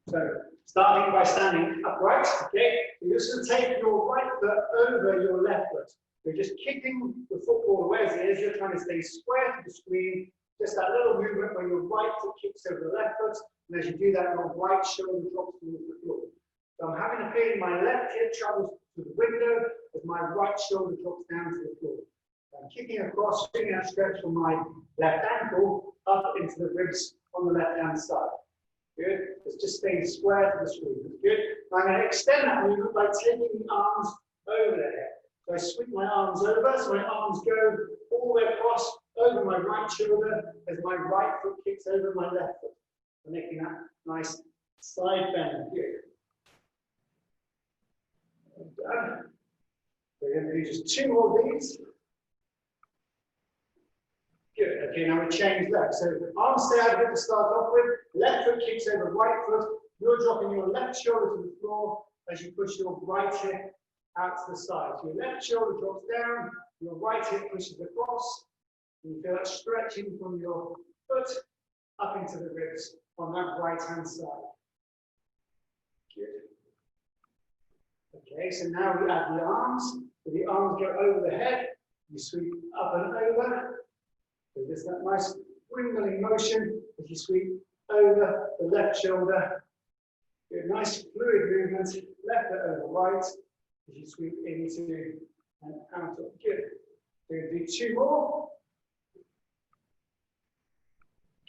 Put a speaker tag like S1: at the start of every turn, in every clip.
S1: So, starting by standing upright, okay? You're just going to take your right foot over your left foot. You're just kicking the football away as it is. You're trying to stay square to the screen. Just that little movement where your right foot kicks over the left foot. And as you do that, your right shoulder drops towards the floor. So I'm having a feeling my left hip travels to the window as my right shoulder drops down to the floor. I'm kicking across, doing that stretch from my left ankle up into the ribs on the left-hand side. Good. It's just staying square to the screen. That's good. Now I'm going to extend that movement by taking the arms over the head. So I sweep my arms over, so my arms go all the way across over my right shoulder as my right foot kicks over my left foot. I'm making that nice side bend. Good. Done. We're going to do just 2 more of these. Good. Okay, now we change legs. So arms stay out of it to start off with. Left foot kicks over right foot. You're dropping your left shoulder to the floor as you push your right hip out to the side. So your left shoulder drops down, your right hip pushes across. And you feel that stretching from your foot up into the ribs on that right-hand side. Good. Okay, so now we add the arms. So the arms go over the head. You sweep up and over. So there's that nice wriggling motion as you sweep over the left shoulder. Good, nice fluid movement, left over right, as you sweep into and out of. Good. We're going to do 2 more.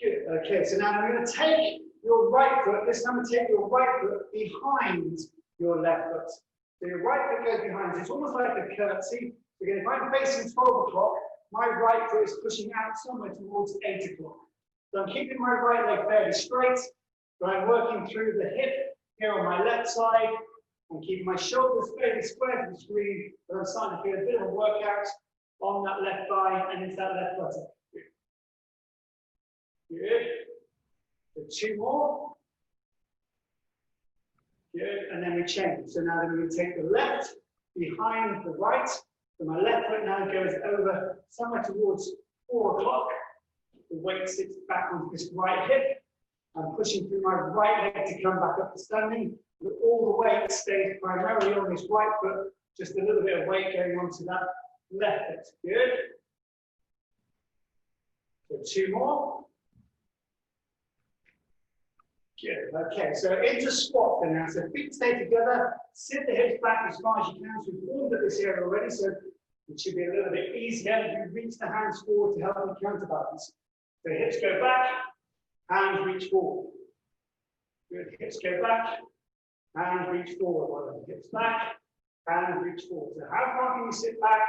S1: Good. Okay, so now I'm going to take your right foot, this time take your right foot behind your left foot. So your right foot goes behind. So it's almost like a curtsy. Again, if I'm facing 12 o'clock, my right foot is pushing out somewhere towards 8 o'clock. So I'm keeping my right leg fairly straight, but I'm working through the hip here on my left side. I'm keeping my shoulders fairly square to the screen, but I'm starting to feel a bit of a workout on that left thigh and into that left buttock. Good. Good. So 2 more. Good. And then we change. So now then we're going to take the left behind the right. So my left foot now goes over somewhere towards 4 o'clock. The weight sits back onto this right hip. I'm pushing through my right leg to come back up to standing. But all the weight stays primarily on this right foot. Just a little bit of weight going onto that left foot. Good. So 2 more. Good. Okay, so into squat then now. So feet stay together, sit the hips back as far as you can. So we've warmed up this area already, so it should be a little bit easier. You reach the hands forward to help you counterbalance. So hips go back, hands reach forward. Good. Hips go back, hands reach forward. Hips back, hands reach forward. So how far can you sit back?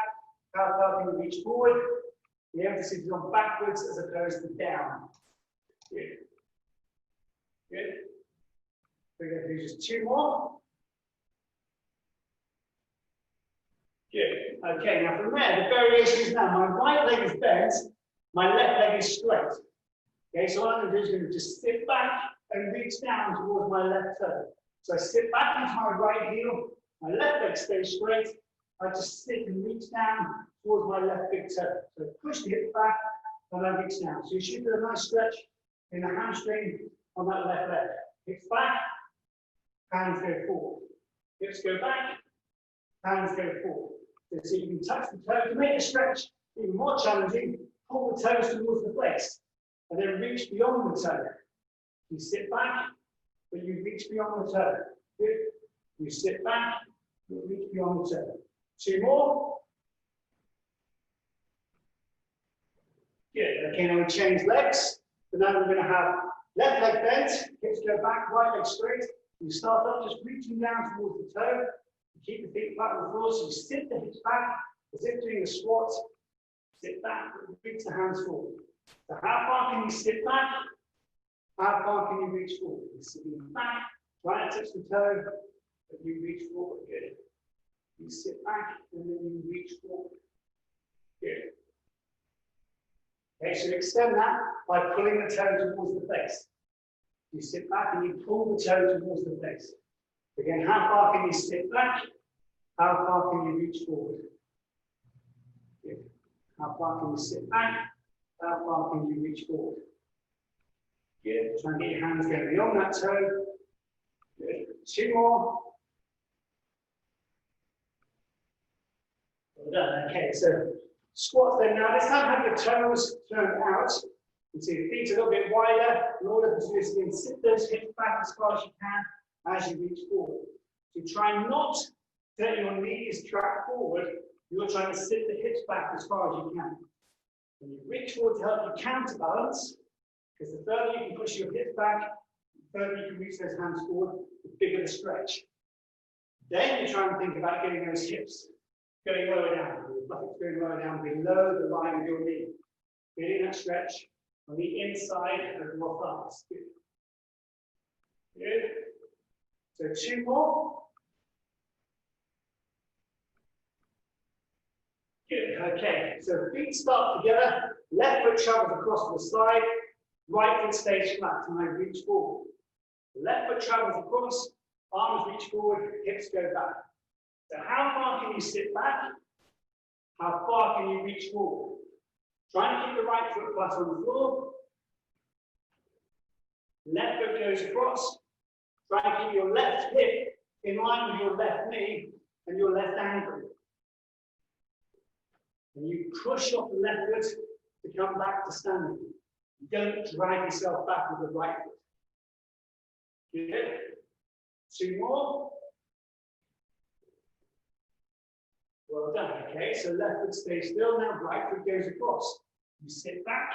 S1: How far can you reach forward? The emphasis is on backwards as opposed to down. Good. Good. We're going to do just 2 more. Good. Okay, now from there, the variation is now my right leg is bent, my left leg is straight. Okay, so what I'm going to do is going to just sit back and reach down towards my left toe. So I sit back into my right heel, my left leg stays straight. I just sit and reach down towards my left big toe. So push the hips back and then reach down. So you should do a nice stretch in the hamstring on that left leg. Hips back, hands go forward. Hips go back, hands go forward. So you can touch the toe. To make the stretch even more challenging, pull the toes towards the face and then reach beyond the toe. You sit back, but you reach beyond the toe. Good. You sit back, you reach beyond the toe. 2 more. Good. Okay, now we change legs. So now we're going to have left leg bent, hips go back, right leg straight. You start up just reaching down towards the toe. You keep the feet flat on the floor, so you sit the hips back as if doing a squat. Sit back, reach the hands forward. So how far can you sit back? How far can you reach forward? You're sitting back, trying to touch the toe, but you reach forward. Good. You sit back and then you reach forward. Good. Okay, so extend that by pulling the toe towards the face. You sit back and you pull the toe towards the face. Again, how far can you sit back? How far can you reach forward? Good. How far can you sit back? How far can you reach forward? Good. Try and get your hands going beyond that toe. Good. 2 more. Well done. Okay, so squats then. Now this time have your toes turned out. You see the feet a little bit wider. In order to do this, you can sit those hips back as far as you can as you reach forward. So try not to let your knees track forward. You're trying to sit the hips back as far as you can. When you reach forward to help you counterbalance, because the further you can push your hips back, the further you can reach those hands forward, the bigger the stretch. Then you try and think about getting those hips going lower down. Your buttocks going lower down below the line of your knee. Getting that stretch on the inside of your thighs. Good. Good. So 2 more. Good. Okay. So feet start together. Left foot travels across to the side. Right foot stays flat and I reach forward. Left foot travels across. Arms reach forward. Hips go back. So how far can you sit back? How far can you reach forward? Try and keep the right foot flat on the floor. Left foot goes across. Try and keep your left hip in line with your left knee and your left ankle. And you push off the left foot to come back to standing. You don't drag yourself back with the right foot. Good. 2 more. Well done. Okay, so left foot stays still. Now right foot goes across. You sit back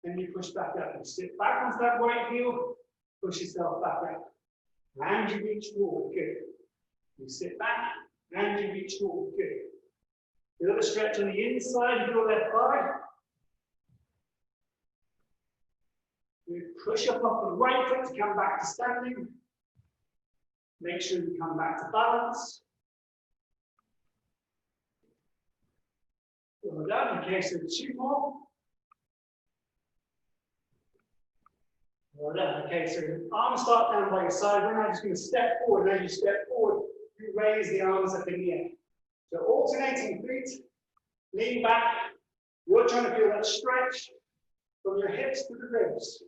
S1: and you push back up. You sit back onto that right heel, push yourself back up. And you reach forward. Good. You sit back and you reach forward. Good. A little stretch on the inside of your left thigh. You push up off the right foot to come back to standing. Make sure you come back to balance. Well done. Okay, so 2 more. Well done. Okay, so arms start down by your side. We're now just going to step forward. And as you step forward, you raise the arms up in the air. So alternating feet, lean back. You're trying to feel that stretch from your hips to the ribs.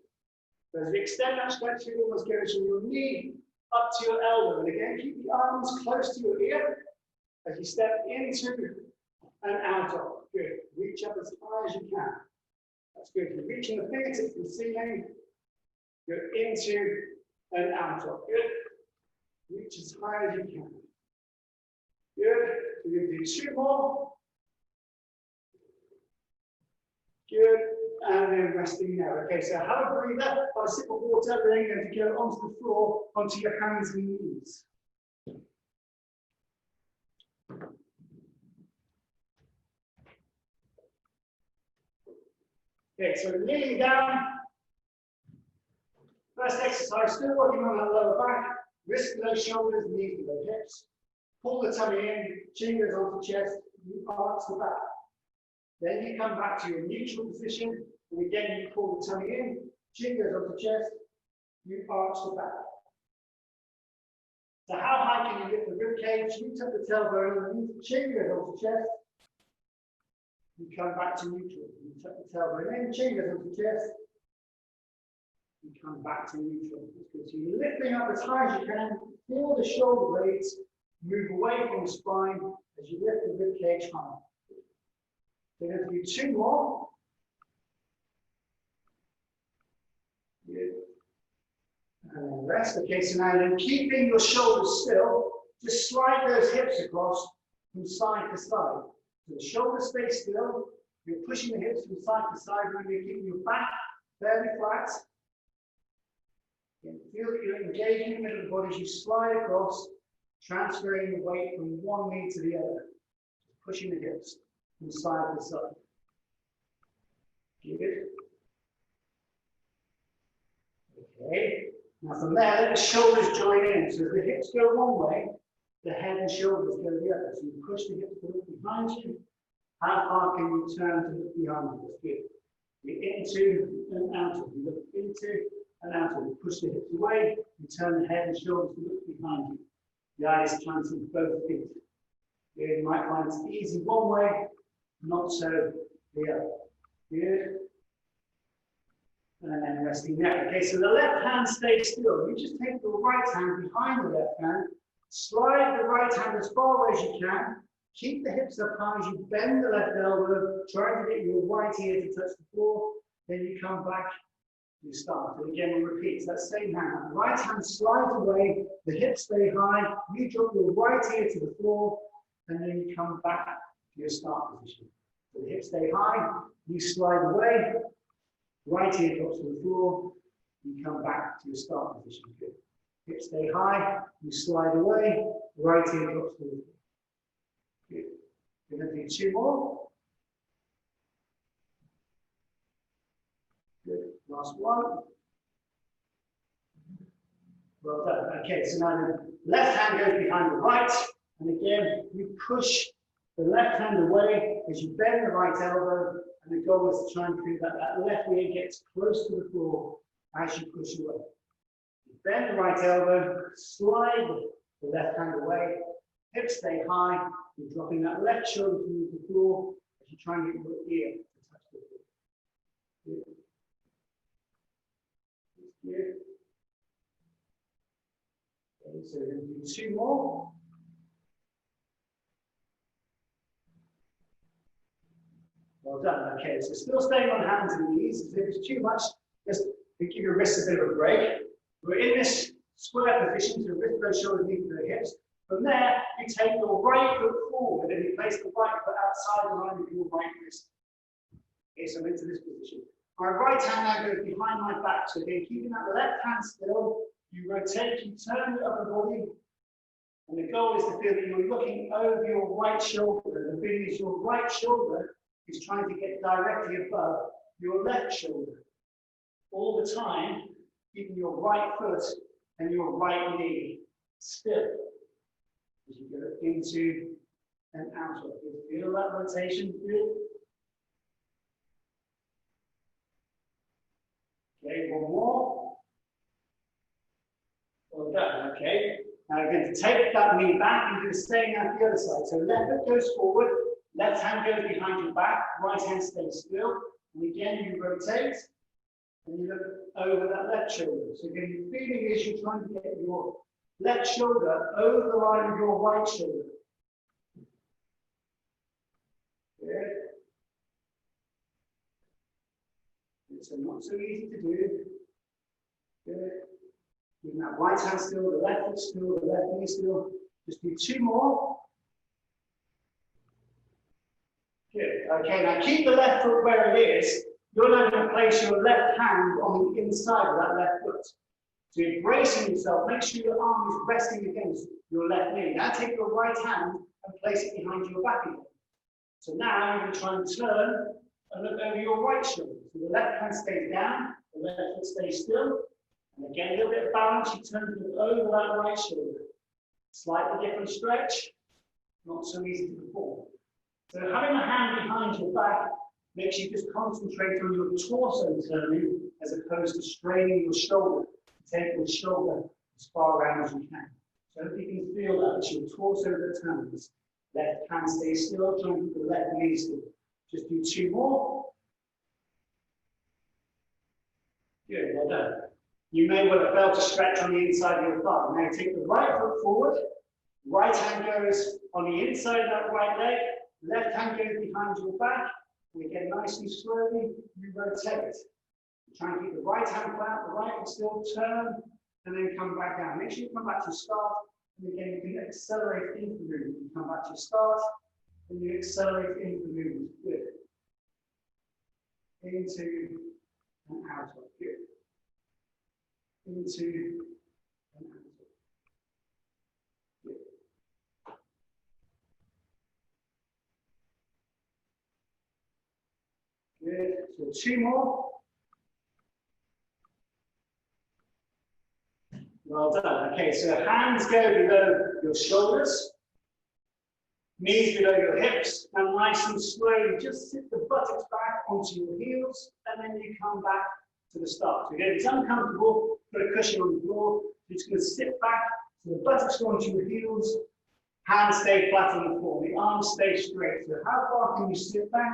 S1: So as you extend that stretch, you almost go from your knee up to your elbow. And again, keep the arms close to your ear as you step into and out of. Good. Reach up as high as you can. That's good. You're reaching the fingertips to the ceiling. You're into and out of. Good. Reach as high as you can. Good. We're going to do 2 more. Good. And then resting there. Okay, so have a breather, have a sip of water, then you're going to go onto the floor, onto your hands and knees. Okay, so kneeling down. First exercise, still working on that lower back. Wrist below shoulders, knees below hips. Pull the tummy in, chin goes onto chest, you arch the back. Then you come back to your neutral position, and again you pull the tummy in, chin goes onto chest, you arch the back. So how high can you lift the rib cage? You tuck the tailbone underneath, chin goes onto chest, you come back to neutral. You tuck the tailbone in, chin goes onto chest, you come back to neutral. That's good. So you're lifting up as high as you can, feel the shoulder blades move away from the spine as you lift the rib cage high. We're going to do 2 more. Good. And then rest. Okay, so now then keeping your shoulders still, just slide those hips across from side to side. So the shoulders stay still. You're pushing the hips from side to side, and you're keeping your back fairly flat. You feel that you're engaging the middle of the body as you slide across, transferring the weight from one knee to the other, pushing the hips from side to side. Good. Okay. Now from there, let the shoulders join in. So if the hips go one way, the head and shoulders go the other. So you push the hips to look behind you. How far can you turn to look behind you? That's good. You're into and out of. You look into and out of. You push the hips away. You turn the head and shoulders to look behind you. The idea is trying to see both feet. You might find it's easy one way, not so the other. Good. And then resting there. Okay, so the left hand stays still. You just take the right hand behind the left hand, slide the right hand as far as you can, keep the hips up high as you bend the left elbow, try to get your right ear to touch the floor, then you come back, you start. And again, we repeat, that same hand. The right hand slides away, the hips stay high, you drop your right ear to the floor, and then you come back to your start position. So the hips stay high, you slide away, right ear drops to the floor, you come back to your start position. Good. Hips stay high, you slide away, right ear drops to the floor. Good. We're going to do 2 more. Good. Last one. Well done. Okay, so now the left hand goes behind the right, and again, you push the left hand away as you bend the right elbow, and the goal is to try and prove that that left ear gets close to the floor as you push away. You bend the right elbow, slide the left hand away, hips stay high, you're dropping that left shoulder to the floor as you try and get your ear to touch the floor. Good. Good. Okay, so we're going to do 2 more. Well done. Okay, so still staying on hands and knees. If it's too much, just give your wrists a bit of a break. We're in this square position, so wrist goes shoulder knee to the hips. From there, you take your right foot forward and you place the right foot outside the line of your right wrist. Okay, so I'm into this position. My right hand now goes behind my back. So again, keeping that left hand still, you rotate, you turn the upper body, and the goal is to feel that you're looking over your right shoulder. The feeling is your right shoulder is trying to get directly above your left shoulder. All the time, keeping your right foot and your right knee still. As you go into and out of it. Feel that rotation? Good. Okay, one more. Well done, okay. Now you're going to take that knee back and you're going to stay out the other side. So left foot goes forward, left hand goes behind your back, right hand stays still. And again, you rotate and you look over that left shoulder. So again, the feeling is you're trying to get your left shoulder over the line of your right shoulder. Good. It's not so easy to do. Good. Keeping that right hand still, the left foot still, the left knee still. Just do 2 more. Good. Okay, now keep the left foot where it is. You're now going to place your left hand on the inside of that left foot. So you're bracing yourself, make sure your arm is resting against your left knee. Now take your right hand and place it behind your back again. So now you're going to try and turn and look over your right shoulder. So the left hand stays down, the left foot stays still. And again, a little bit of balance, you turn to look over that right shoulder. Slightly different stretch, not so easy to perform. So having a hand behind your back makes you just concentrate on your torso turning as opposed to straining your shoulder. Take your shoulder as far around as you can. So if you can feel that, it's your torso that turns. Left hand stays still, trying to keep the left knee still. Just do 2 more. Good, well done. You may well have felt a stretch on the inside of your thigh. Now take the right foot forward, right hand goes on the inside of that right leg, left hand goes behind your back, and again, nice and slowly, you rotate. Try and keep the right hand flat, the right foot still, turn, and then come back down. Make sure you come back to start, and again, you can accelerate into the movement. You come back to start, and you accelerate into the movement. Good. Into and out of. Good. Into and out of. Good. Good. So 2 more. Well done. Okay, so hands go below your shoulders, knees below your hips, and nice and slowly just sit the buttocks back onto your heels, and then you come back to the start. So again, if it's uncomfortable, put a cushion on the floor. You're just going to sit back, so the buttocks go onto your heels, hands stay flat on the floor, the arms stay straight. So how far can you sit back?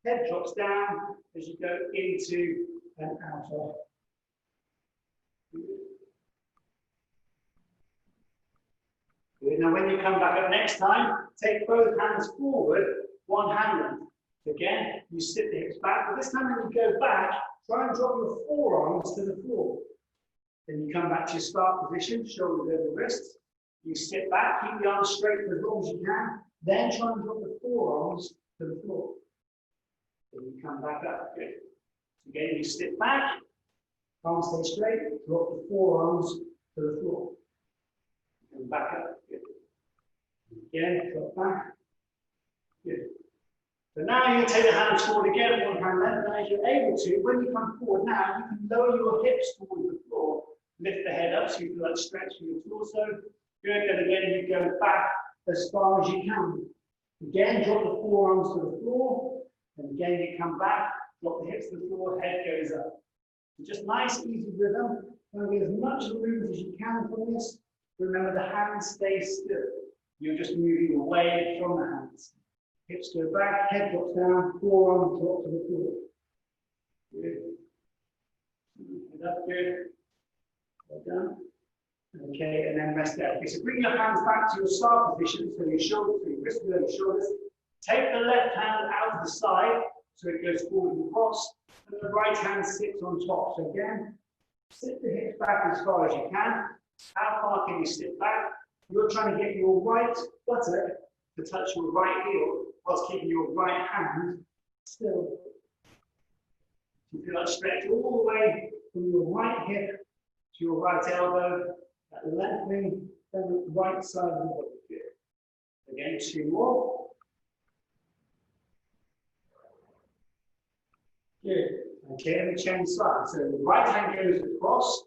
S1: Head drops down as you go into and out of Good. Now when you come back up next time, take both hands forward, one hand length. Again, you sit the hips back, but this time when you go back, try and drop your forearms to the floor. Then you come back to your start position, shoulders over the wrists. You sit back, keep the arms straight for as long as you can, then try and drop the forearms to the floor. Then you come back up. Good. Again, you sit back, arms stay straight, drop the forearms to the floor. And back up. Good. Again, drop back. Good. So now you're going to take the hands forward again, one hand length, and as you're able to, when you come forward now, you can lower your hips towards the floor, lift the head up so you feel that stretch from your torso. Good, and again you go back as far as you can. Again, drop the forearms to the floor, and again you come back, drop the hips to the floor, head goes up. So just nice, easy rhythm. And get as much movement as you can from this. Remember, the hands stay still. You're just moving away from the hands. Hips go back, head drops down, forearms drop to the floor. Good. Head up, good. Well done. Okay, and then rest out. Okay, so bring your hands back to your start position, so your shoulders, so your wrists below your shoulders. Take the left hand out to the side, so it goes forward and across, and the right hand sits on top. So again, sit the hips back as far as you can. How far can you sit back? You're trying to get your right buttock to touch your right heel, whilst keeping your right hand still. You feel that stretch all the way from your right hip to your right elbow, that lengthening down the right side of the body. Good. Again, two more. Good. Okay, and change sides. So the right hand goes across,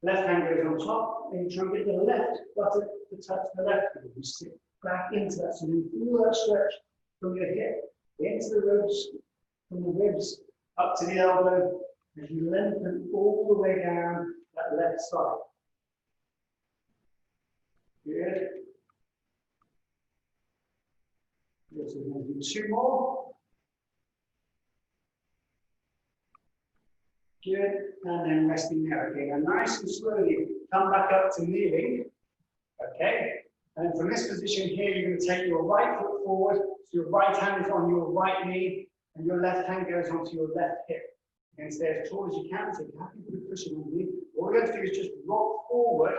S1: left hand goes on top, and you try and get the left buttock to touch the left heel. You sit back into that, so you feel that stretch from your hip into the ribs, from the ribs up to the elbow, as you lengthen all the way down that left side. Good. Good. So we're going to do two more. Good. And then resting there. Okay. Now nice and slowly come back up to kneeling. Okay. And from this position here, you're going to take your right foot forward. So your right hand is on your right knee, and your left hand goes onto your left hip. And stay as tall as you can, so you have to put cushion on you. All you have to do is just rock forward.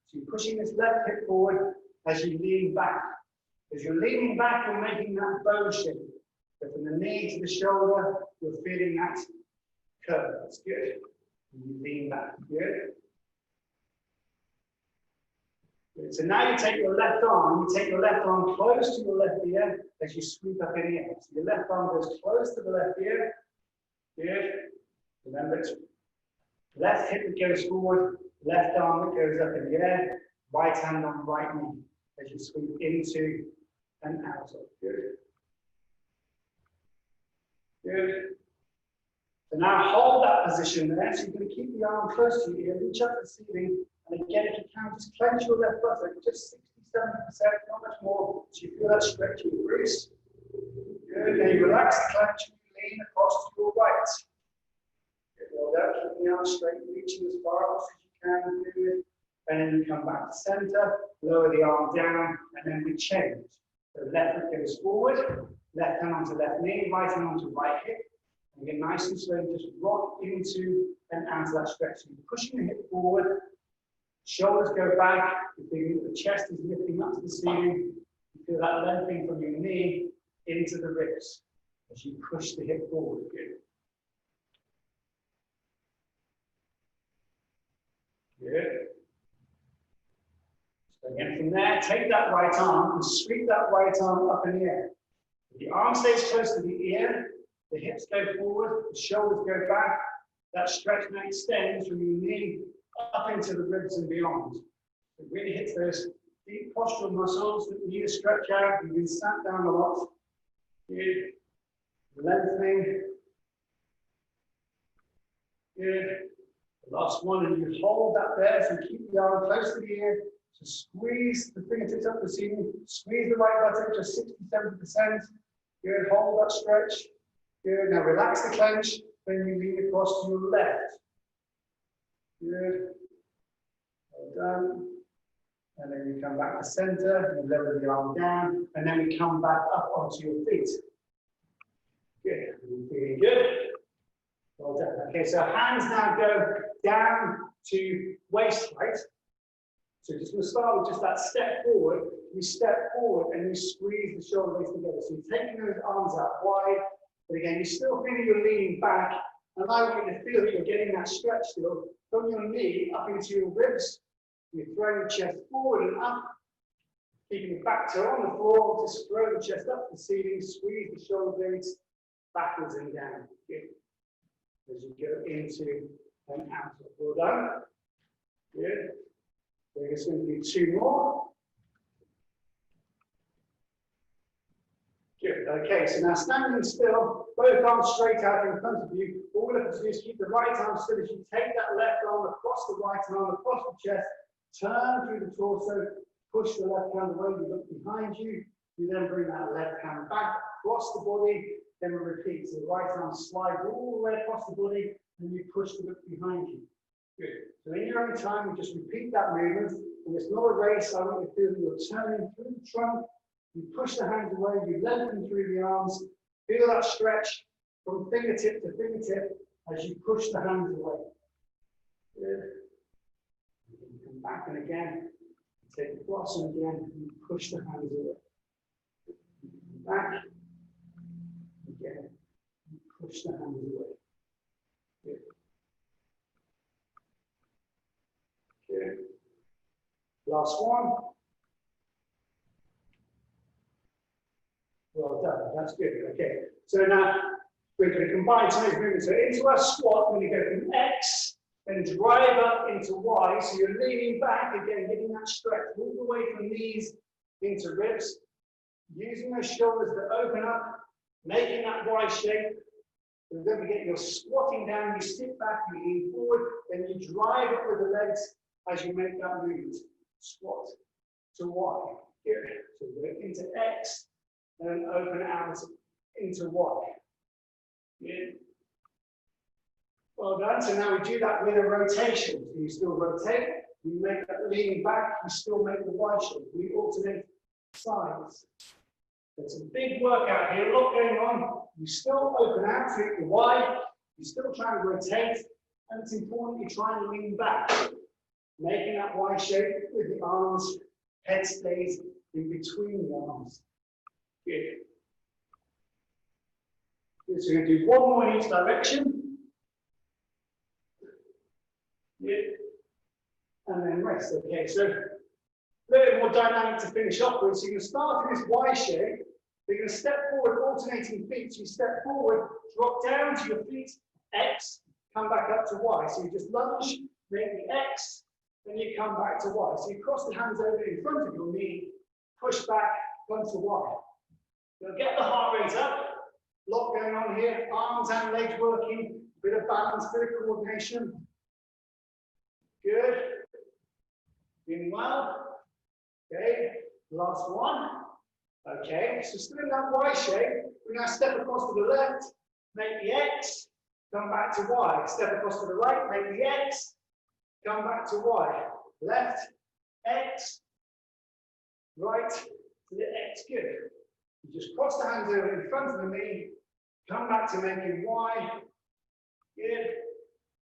S1: So you're pushing this left hip forward as you lean back. As you're leaning back, you're making that bow shape. So from the knee to the shoulder, you're feeling that curve. That's good. And you lean back. Good. Good. So now you take your left arm, close to your left ear as you sweep up in the air. So your left arm goes close to the left ear. Good. Remember, it's left hip that goes forward, left arm that goes up in the air, right hand on right knee as you sweep into and out of. Good. Good. So now hold that position there. So you're going to keep the arm close to you. You're going to reach up to the ceiling. And again, if you can, just clench your left buttock, just 60-70%, not much more. So you feel that stretch in your wrist. Good. Now you relax the clench and you lean across to your right. Well done, keep the arm straight, reaching as far as you can. Good. And then you come back to center, lower the arm down, and then we change. So left foot goes forward, left hand onto left knee, right hand onto right hip. And again, nice and slow, just rock into and out of that stretch. So you're pushing the hip forward, shoulders go back, you're feeling that the chest is lifting up to the ceiling. You feel that lengthening from your knee into the ribs as you push the hip forward. Good. Good. So again, from there, take that right arm and sweep that right arm up in the air. The arm stays close to the ear, the hips go forward, the shoulders go back. That stretch now extends from your knee up into the ribs and beyond. It really hits those deep postural muscles that need to stretch out. You've been sat down a lot. Good. Lengthening. Good. Last one, and you hold that there, so keep the arm close to the ear. So squeeze the fingertips up the ceiling, squeeze the right buttock just 60-70%. Good, hold that stretch. Good, now relax the clench, then you lean across to your left. Good. Well done. And then you come back to center, you level the arm down, and then we come back up onto your feet. Good. Really good. Well done. Okay, so hands now go down to waist height. So just going to start with just that step forward. You step forward and you squeeze the shoulder blades together. So you're taking those arms out wide, but again, you're still feeling you're leaning back. And I want you to feel that you're getting that stretch still from your knee up into your ribs. You're throwing the chest forward and up, keeping your back toe on the floor. Just throw the chest up to the ceiling, squeeze the shoulder blades backwards and down. Good. As you go into and out. Well done. Good. We're just going to do two more. Good. Okay, so now standing still, both arms straight out in front of you. All we have to do is keep the right arm still as you take that left arm across the right arm, across the chest, turn through the torso, push the left hand away, you look behind you. You then bring that left hand back across the body, then we repeat. So the right arm slides all the way across the body, and you push the look behind you. Good. So in your own time, you just repeat that movement, and it's not a race. I want you to feel that you're turning through the trunk. You push the hands away, you lengthen through the arms. Feel that stretch from fingertip to fingertip as you push the hands away. Good. You come back and again, take the cross and again, you push the hands away. Back, again, you push the hands away. Good. Good. Last one. Well done. That's good. Okay. So now we're going to combine some of these movements. So into our squat, we're going to go from X, then drive up into Y. So you're leaning back again, getting that stretch all the way from knees into ribs. Using those shoulders to open up, making that Y shape. So don't forget you're squatting down, you sit back, you lean forward, then you drive up with the legs as you make that movement. Squat to Y. Good. So we're into X, and then open out into Y. Good. Well done. So now we do that with a rotation. So you still rotate, you make that lean back, you still make the Y shape. We alternate sides. It's a big workout here, a lot going on. You still open out to the Y, you still try to rotate, and it's important you try and lean back. Making that Y shape with the arms, head stays in between the arms. Good. Good. So we're going to do one more in each direction. Good. And then rest. Okay, so a little bit more dynamic to finish off with. So you're going to start in this Y shape. You're going to step forward, alternating feet. So you step forward, drop down to your feet, X, come back up to Y. So you just lunge, make the X, then you come back to Y. So you cross the hands over in front of your knee, push back, come to Y. You'll get the heart rate up. A lot going on here. Arms and legs working. Bit of balance, bit of coordination. Good. Doing well. Okay. Last one. Okay. So still in that Y shape. We now step across to the left. Make the X. Come back to Y. Step across to the right. Make the X. Come back to Y. Left. X. Right. To the X. Good. You just cross the hands over in front of the knee, come back to making Y. Good.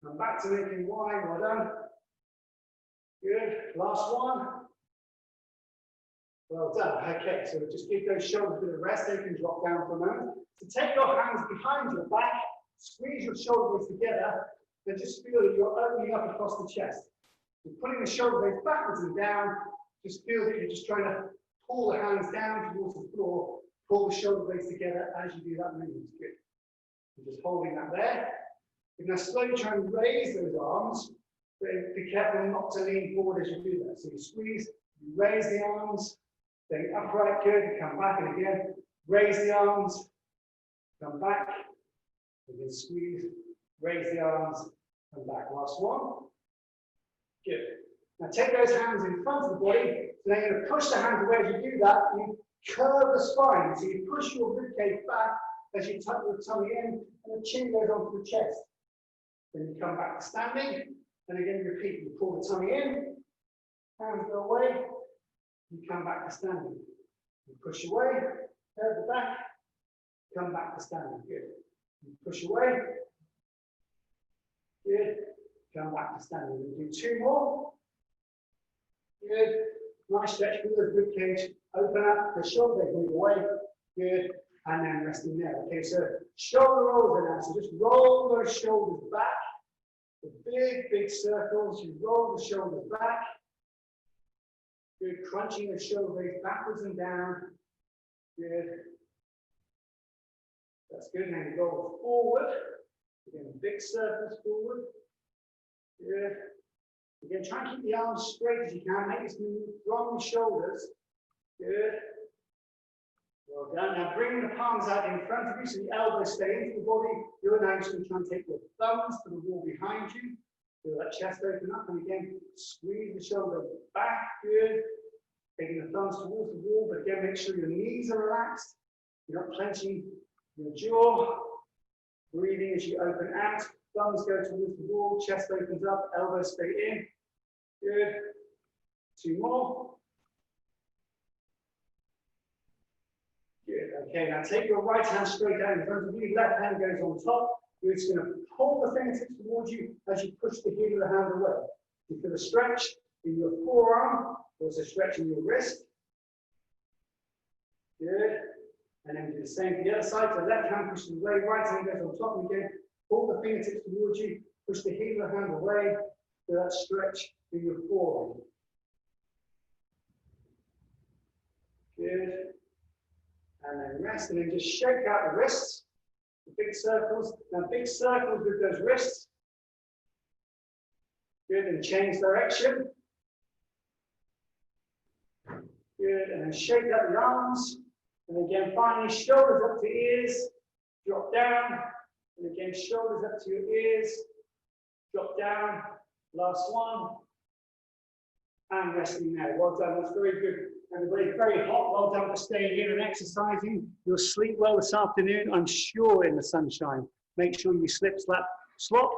S1: Come back to making Y. Well done. Good. Last one. Well done. Okay, so just give those shoulders a bit of rest. They can drop down for a moment. So take your hands behind your back, squeeze your shoulders together, then just feel that you're opening up across the chest. You're putting the shoulder blades backwards and down. Just feel that you're just trying to pull the hands down towards the floor. Pull the shoulder blades together as you do that movement. Good. You're just holding that there. You're now slowly trying to raise those arms, but be careful not to lean forward as you do that. So you squeeze, you raise the arms, then upright, good. You come back and again, raise the arms, come back, again squeeze, raise the arms, come back. Last one. Good. Now take those hands in front of the body. So now you're going to push the hands away as you do that. You curve the spine. So you push your ribcage back as you tuck your tummy in, and the chin goes onto the chest. Then you come back to standing, And again, repeat. You pull the tummy in, hands go away, you come back to standing. You push away, curve the back, come back to standing. Good. You push away, good. Come back to standing. We'll do 2 more. Good. Nice stretch through the rib cage. Open up the shoulder, move away. Good. And then resting there. Okay, so shoulder rolls now. So just roll those shoulders back. The big, big circles. You roll the shoulders back. Good. Crunching the shoulder blades backwards and down. Good. That's good. Now you go forward. Again, big circles forward. Good. Again, try and keep the arms straight as you can. Make this move from the shoulders. Good. Well done. Now bring the palms out in front of you so the elbows stay into the body. You're now just going to try and take your thumbs to the wall behind you. Feel that chest open up. And again, squeeze the shoulder back. Good. Taking the thumbs towards the wall. But again, make sure your knees are relaxed. You're not clenching your jaw. Breathing as you open out. Thumbs go towards the wall, chest opens up, elbows stay in. Good. 2 more. Good. Okay, now take your right hand straight down in front of you, left hand goes on top. You're just going to pull the fingertips towards you as you push the heel of the hand away. You feel a stretch in your forearm, there's a stretch in your wrist. Good. And then do the same to the other side. So left hand pushes away, right hand goes on top, and again, pull the fingertips towards you, push the heel of the hand away, so that stretch in your forearm. Good. And then rest, and then just shake out the wrists, the big circles. Now big circles with those wrists. Good, and change direction. Good, and then shake out the arms. And again, finally, shoulders up to ears, drop down. And again, shoulders up to your ears, drop down. Last one. And resting there. Well done. That's very good. Everybody, very hot. Well done for staying here and exercising. You'll sleep well this afternoon, I'm sure, in the sunshine. Make sure you slip, slap, slop.